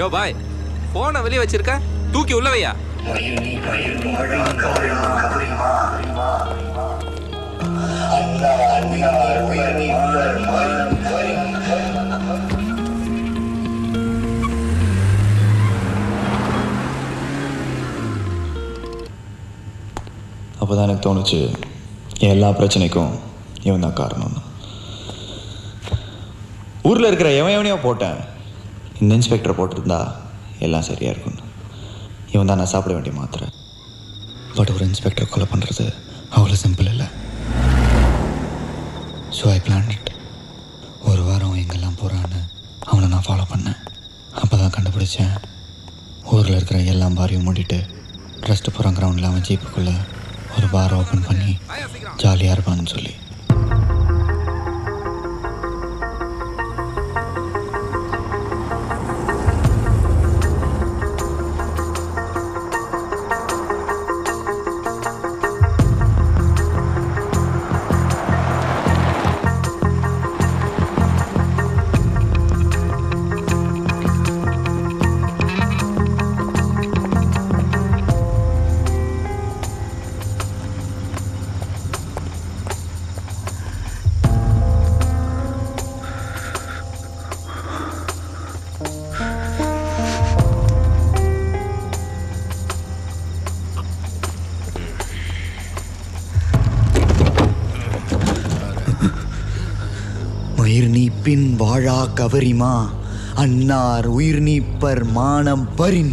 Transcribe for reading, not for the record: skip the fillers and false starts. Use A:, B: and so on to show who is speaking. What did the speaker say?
A: யோ பாய், போனை வெளியே வச்சிருக்க, தூக்கி உள்ள வையா.
B: அப்போதான் எனக்கு தோணுச்சு எல்லா பிரச்சனைக்கும் இவன் தான் காரணம்னு. ஊரில் இருக்கிற எவனையோ போட்டேன், இந்த இன்ஸ்பெக்டரை போட்டிருந்தா எல்லாம் சரியாக இருக்கும்னு. இவன் தான் நான் சாப்பிட வேண்டிய மாத்திரை. பட் ஒரு இன்ஸ்பெக்டர் கொலை பண்ணுறது அவ்வளோ சிம்பிள் இல்லை. So I plan it. ஒரு வாரம் எங்கெல்லாம் போகிறான்னு அவனை நான் ஃபாலோ பண்ணேன். அப்போ தான் கண்டுபிடிச்சேன், ஊரில் இருக்கிற எல்லா பாரையும் மூடிட்டு ட்ரஸ்ட்டு போகிற கிரவுண்டில் அவன் ஜீப்புக்குள்ளே ஒரு பார் ஓப்பன் பண்ணி ஜாலியாக இருப்பான்னு சொல்லி. உயிர் நீப்பின் வாழா கவரிமா அன்னார் உயிர் நீப்பர் மானம் பரின்